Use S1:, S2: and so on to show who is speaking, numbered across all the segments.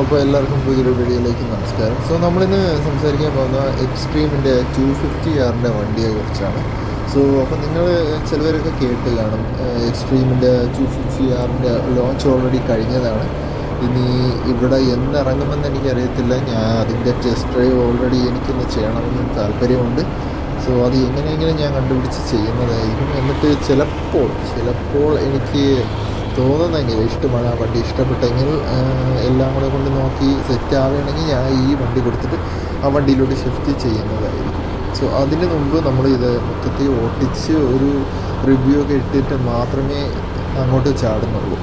S1: അപ്പോൾ എല്ലാവർക്കും പുതിയൊരു വീഡിയോയിലേക്ക് നമസ്കാരം. നമ്മളിന്ന് സംസാരിക്കാൻ പോകുന്ന എക്സ്ട്രീമിൻ്റെ 250R വണ്ടിയെക്കുറിച്ചാണ്. അപ്പോൾ നിങ്ങൾ ചിലവരൊക്കെ കേട്ട് കാണും, എക്സ്ട്രീമിൻ്റെ 250R ലോഞ്ച് ഓൾറെഡി കഴിഞ്ഞതാണ്. ഇനി ഇവിടെ എന്നിറങ്ങുമെന്ന് എനിക്കറിയത്തില്ല. ഞാൻ അതിൻ്റെ ടെസ്റ്റ് ഡ്രൈവ് ഓൾറെഡി എനിക്കൊന്ന് ചെയ്യണമെന്ന് താല്പര്യമുണ്ട്. അത് എങ്ങനെയെങ്കിലും ഞാൻ കണ്ടുപിടിച്ച് ചെയ്യുന്നതായിരിക്കും. എന്നിട്ട് ചിലപ്പോൾ എനിക്ക് തോന്നുന്നെങ്കിൽ ഇഷ്ടമാണ് ആ വണ്ടി ഇഷ്ടപ്പെട്ടെങ്കിൽ എല്ലാം കൂടെ കൊണ്ട് നോക്കി സെറ്റ് ആവുകയാണെങ്കിൽ ഞാൻ ഈ വണ്ടി കൊടുത്തിട്ട് ആ വണ്ടിയിലോട്ട് ഷിഫ്റ്റ് ചെയ്യുന്നതായിരിക്കും. അതിന് മുമ്പ് നമ്മൾ ഇത് മൊത്തത്തിൽ ഓട്ടിച്ച് ഒരു റിവ്യൂ ഒക്കെ ഇട്ടിട്ട് മാത്രമേ അങ്ങോട്ട് ചാടുന്നുള്ളൂ.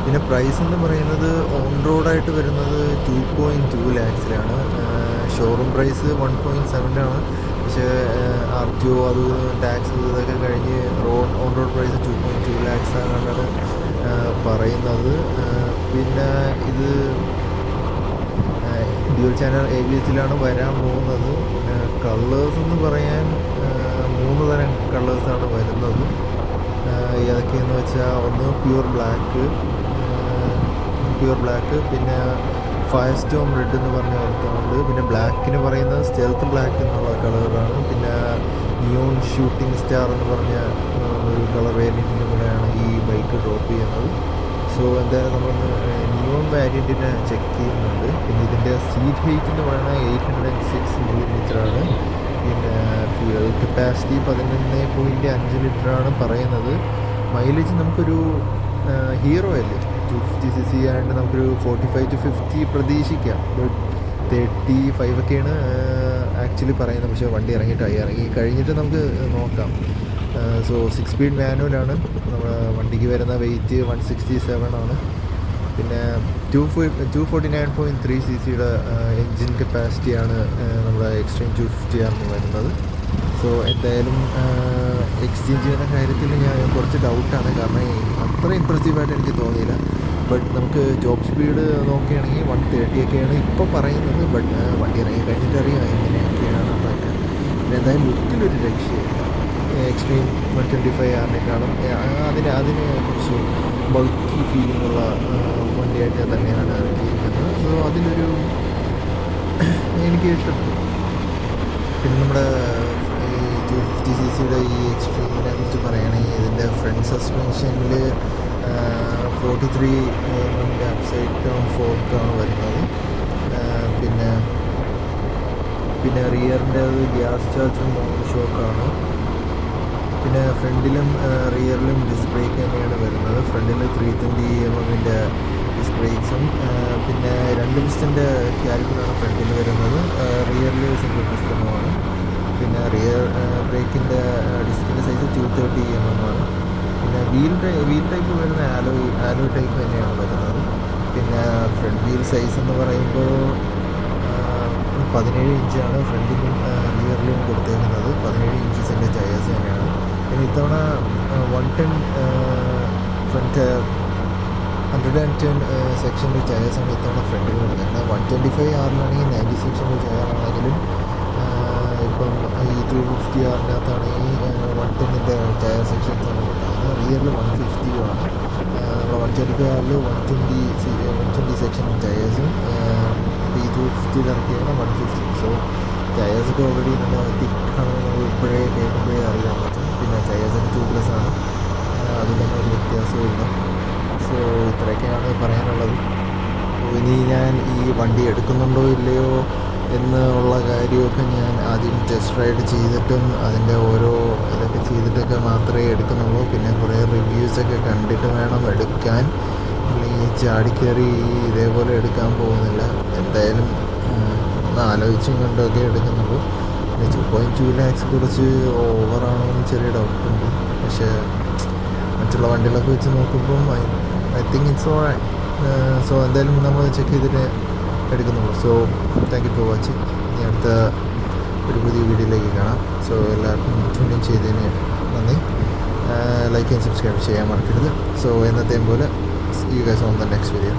S1: പിന്നെ പ്രൈസ് എന്ന് പറയുന്നത് ഓൺ റോഡായിട്ട് വരുന്നത് 2.2 lakhs-ലാണ്. ഷോറൂം പ്രൈസ് 1.7 പക്ഷേ RTO അത് ടാക്സ് ഇതൊക്കെ കഴിഞ്ഞ് ഓൺ റോഡ് പ്രൈസ് 2.2 lakhs ആണെന്നാണ് പറയുന്നത്. പിന്നെ ഇത് ഡ്യുവൽ ചാനൽ ABS-ലാണ് വരാൻ പോകുന്നത്. പിന്നെ കളേഴ്സ് എന്ന് പറയാൻ 3 തരം കളേഴ്സാണ് വരുന്നത്. ഏതൊക്കെയെന്ന് വെച്ചാൽ ഒന്ന് പ്യുവർ ബ്ലാക്ക്, പിന്നെ ഫയർ സ്റ്റോം റെഡ് എന്ന് പറഞ്ഞ അർത്ഥമുണ്ട്. പിന്നെ ബ്ലാക്കിന് പറയുന്നത് സ്റ്റെൽത്ത് ബ്ലാക്ക് എന്നുള്ള കളറാണ്. പിന്നെ നിയോൺ ഷൂട്ടിംഗ് സ്റ്റാർ എന്ന് പറഞ്ഞ ഒരു കളർ വേരിയൻറ്റിൻ്റെ കൂടെയാണ് ഈ ബൈക്ക് ഡ്രോപ്പ് ചെയ്യുന്നത്. എന്തായാലും നമ്മളൊന്ന് നിയോൺ വേരിയൻറ്റിനെ ചെക്ക് ചെയ്യുന്നുണ്ട്. പിന്നെ ഇതിൻ്റെ സീറ്റ് ഹൈറ്റ് എന്ന് പറയുന്നത് 806 mm. പിന്നെ ഫ്യൂവൽ കപ്പാസിറ്റി 11.5 ലിറ്ററാണ് പറയുന്നത്. മൈലേജ് നമുക്കൊരു ഹീറോ അല്ലേ 250cc ആയതുകൊണ്ട് നമുക്കൊരു 45 to 50 പ്രതീക്ഷിക്കാം. 35 ഒക്കെയാണ് ആക്ച്വലി പറയുന്നത്. പക്ഷേ വണ്ടി ഇറങ്ങി കഴിഞ്ഞിട്ട് നമുക്ക് നോക്കാം. 6 സ്പീഡ് മാനുവലാണ്. നമ്മുടെ വണ്ടിക്ക് വരുന്ന വെയിറ്റ് 167 ആണ്. പിന്നെ 249.3 cc-യുടെ എൻജിൻ കപ്പാസിറ്റിയാണ് നമ്മുടെ എക്സ്ട്രീം 250R വരുന്നത്. എന്തായാലും എക്സ്ചേഞ്ചിൻ്റെ കാര്യത്തിൽ ഞാൻ കുറച്ച് ഡൗട്ടാണ്. കാരണം അത്ര ഇമ്പ്രസീവായിട്ട് എനിക്ക് തോന്നിയില്ല. ബട്ട് നമുക്ക് ടോപ്പ് സ്പീഡ് നോക്കുകയാണെങ്കിൽ 130 ഒക്കെയാണ് ഇപ്പോൾ പറയുന്നത്. ബട്ട് വണ്ടി ഇറങ്ങി കഴിഞ്ഞിട്ട് അറിയാം എങ്ങനെയൊക്കെയാണ് എന്നൊക്കെ. പിന്നെ എന്തായാലും ലുക്കിലൊരു രക്ഷയില്ല. എക്സ്ട്രീം 125R-നേക്കാളും അതിന് കുറച്ച് ബൾക്കി ഫീലിങ്ങുള്ള വണ്ടിയായിട്ട് തന്നെയാണ് ഇറക്കിയിരിക്കുന്നത്. അതിലൊരു എനിക്ക് ഇഷ്ടപ്പെട്ടു. പിന്നെ നമ്മുടെ 250cc-യുടെ ഈ എക്സ്ട്രീമിനെ കുറിച്ച് പറയുകയാണെങ്കിൽ ഇതിൻ്റെ ഫ്രണ്ട് സസ്പെൻഷനിൽ 43 mm അപ്സൈഡ് ഡൗൺ ഫോർക്കാണ് വരുന്നത്. പിന്നെ റിയറിൻ്റെ ഗ്യാസ് ചാർജും ഷോക്കാണ്. പിന്നെ ഫ്രണ്ടിലും റിയറിലും ഡിസ്ക് ബ്രേക്ക് തന്നെയാണ് വരുന്നത്. ഫ്രണ്ടിൽ 320 mm ഡിസ്ക് ബ്രേക്സും പിന്നെ 2 പിസ്റ്റൻ്റെ ക്യാലിപ്പറാണ് ഫ്രണ്ടിൽ വരുന്നത്. റിയറിൽ സിംഗിൾ പിസ്റ്റനുമാണ്. പിന്നെ റിയർ ബ്രേക്കിൻ്റെ ഡിസ്കിൻ്റെ സൈസ് 230 mm ആണ്. പിന്നെ വീൽ ടൈപ്പ് വരുന്ന ആലോയ് ടൈപ്പ് തന്നെയാണ് വരുന്നത്. പിന്നെ ഫ്രണ്ട് വീൽ സൈസ് എന്ന് പറയുമ്പോൾ 17 ഇഞ്ചാണ് ഫ്രണ്ടിലും റിയറിലും കൊടുത്തേക്കുന്നത്. 17 ഇഞ്ചസിൻ്റെ ടയേഴ്സ് തന്നെയാണ്. പിന്നെ ഇത്തവണ 110 ഫ്രണ്ട് 110 സെക്ഷൻ്റെ ടയേഴ്സാണ് ഇത്തവണ ഫ്രണ്ടിൽ കൊടുത്തേക്കുന്നത്. 125R-ലാണെങ്കിൽ 90 സെക്ഷൻ്റെ ടയറാണെങ്കിലും ഇപ്പം ഈ 250R-നകത്താണെങ്കിൽ 110-ൻ്റെ ടയർ സെക്ഷൻസാണ് കൊടുക്കുന്നത്. റിയറിൽ 150-ആണ്. നമ്മൾ 125R-ൽ 120 സെക്ഷൻ ടയേഴ്സും ഈ 250-ൽ ഇറക്കിയാണ് 150. ടയേഴ്സൊക്കെ ഓൾറെഡി നല്ല തിക്കാണ്. നമ്മൾ ഇപ്പോഴേ കേൾക്കുമ്പോഴേ അറിയാൻ പറ്റും. പിന്നെ ടയേഴ്സൊക്കെ 2+ ആണ്. അതിലൊന്നും ഒരു വ്യത്യാസമില്ല. ഇത്രയൊക്കെയാണ് പറയാനുള്ളത്. ഇനി ഞാൻ ഈ വണ്ടി എടുക്കുന്നുണ്ടോ ഇല്ലയോ എന്നുള്ള കാര്യമൊക്കെ ഞാൻ ആദ്യം ടെസ്റ്റ് റൈഡ് ചെയ്തിട്ടും അതിൻ്റെ ഓരോ ഇതൊക്കെ ചെയ്തിട്ടൊക്കെ മാത്രമേ എടുക്കുന്നുള്ളൂ. പിന്നെ കുറേ റിവ്യൂസൊക്കെ കണ്ടിട്ട് വേണം എടുക്കാൻ. അല്ലെങ്കിൽ ചാടിക്കയറി ഇതേപോലെ എടുക്കാൻ പോകുന്നില്ല. എന്തായാലും ഒന്ന് ആലോചിച്ചും കണ്ടൊക്കെ എടുക്കുന്നുള്ളൂ. പിന്നെ 2.2 lakhs കുറച്ച് ഓവറാണോ എന്ന് ചെറിയ ഡൗട്ടുണ്ട്. പക്ഷേ മറ്റുള്ള വണ്ടികളൊക്കെ വെച്ച് നോക്കുമ്പം ഐ തിങ്ക് ഇറ്റ്സ് ഓൾറൈറ്റ്. എന്തായാലും നമ്മൾ ചെക്ക് ചെയ്തിട്ട് എടുക്കുന്നുള്ളൂ. Thank you for watching. ഇനി അടുത്ത ഒരു പുതിയ വീഡിയോയിലേക്ക് കാണാം. എല്ലാവർക്കും ട്യൂൺ ചെയ്തതിന് നന്ദി. ലൈക്ക് ആൻഡ് സബ്സ്ക്രൈബ് ചെയ്യാൻ മറക്കരുത്. എന്നത്തെയും പോലെ see you guys on the next video.